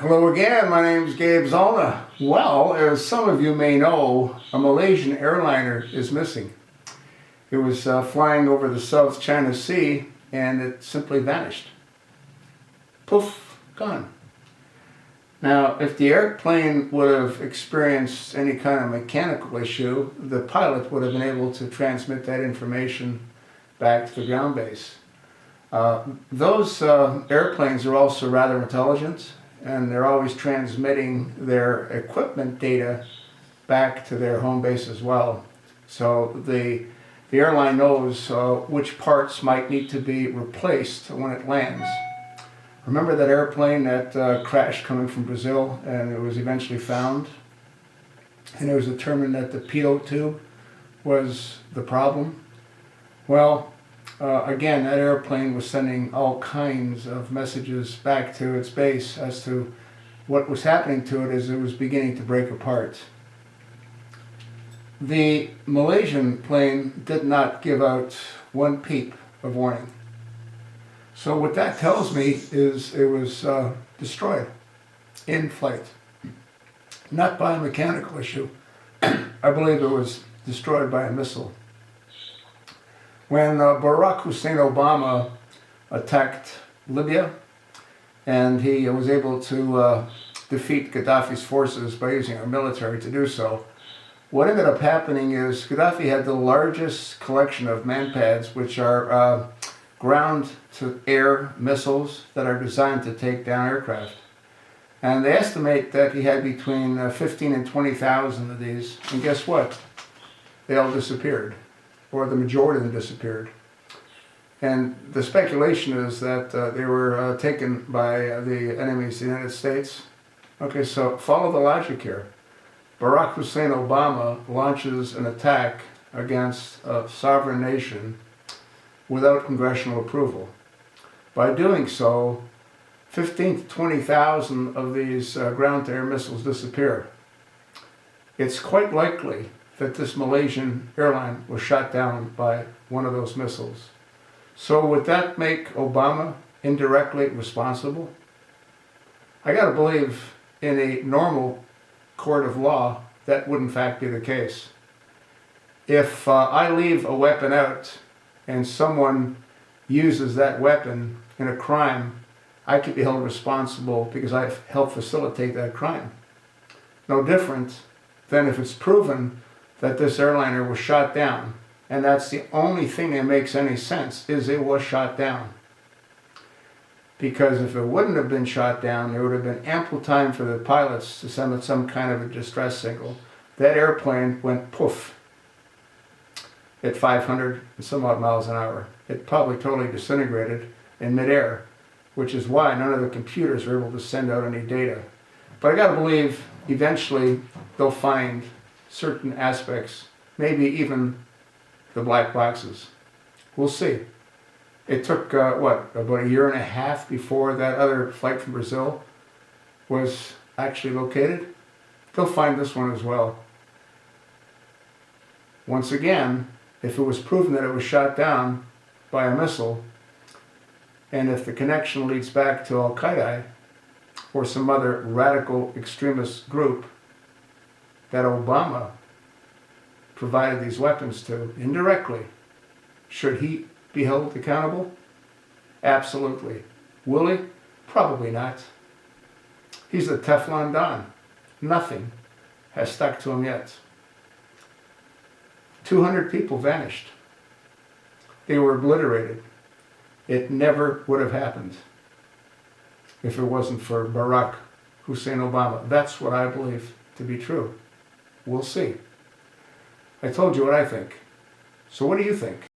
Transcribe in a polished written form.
Hello again, my name is Gabe Zolna. Well, as some of you may know, a Malaysian airliner is missing. It was flying over the South China Sea and it simply vanished. Poof, gone. Now, if the airplane would have experienced any kind of mechanical issue, the pilot would have been able to transmit that information back to the ground base. Those airplanes are also rather intelligent, and they're always transmitting their equipment data back to their home base as well. So the airline knows which parts might need to be replaced when it lands. Remember that airplane that crashed coming from Brazil, and it was eventually found? And it was determined that the pitot tube was the problem? Well, again, that airplane was sending all kinds of messages back to its base as to what was happening to it as it was beginning to break apart. The Malaysian plane did not give out one peep of warning. So what that tells me is it was destroyed in flight. Not by a mechanical issue. I believe it was destroyed by a missile. When Barack Hussein Obama attacked Libya and he was able to defeat Gaddafi's forces by using our military to do so, what ended up happening is Gaddafi had the largest collection of manpads, which are ground-to-air missiles that are designed to take down aircraft. And they estimate that he had between 15 and 20,000 of these, and guess what? They all disappeared, or the majority of them disappeared. And the speculation is that they were taken by the enemies of the United States. Okay, so follow the logic here. Barack Hussein Obama launches an attack against a sovereign nation without congressional approval. By doing so, 15 to 20,000 of these ground-to-air missiles disappear. It's quite likely that this Malaysian airline was shot down by one of those missiles. So would that make Obama indirectly responsible? I gotta believe in a normal court of law that would in fact be the case. If I leave a weapon out and someone uses that weapon in a crime, I could be held responsible because I helped facilitate that crime. No different than if it's proven that this airliner was shot down, and that's the only thing that makes any sense, is it was shot down. Because if it wouldn't have been shot down, there would have been ample time for the pilots to send it some kind of a distress signal. That airplane went poof at 500 and some odd miles an hour. It probably totally disintegrated in midair, which is why none of the computers were able to send out any data. But I gotta believe eventually they'll find certain aspects, maybe even the black boxes. We'll see. It took, about a year and a half before that other flight from Brazil was actually located. They'll find this one as well. Once again, if it was proven that it was shot down by a missile, and if the connection leads back to Al-Qaeda or some other radical extremist group that Obama provided these weapons to indirectly, should he be held accountable? Absolutely. Will he? Probably not. He's the Teflon Don. Nothing has stuck to him yet. 200 people vanished. They were obliterated. It never would have happened if it wasn't for Barack Hussein Obama. That's what I believe to be true. We'll see. I told you what I think. So what do you think?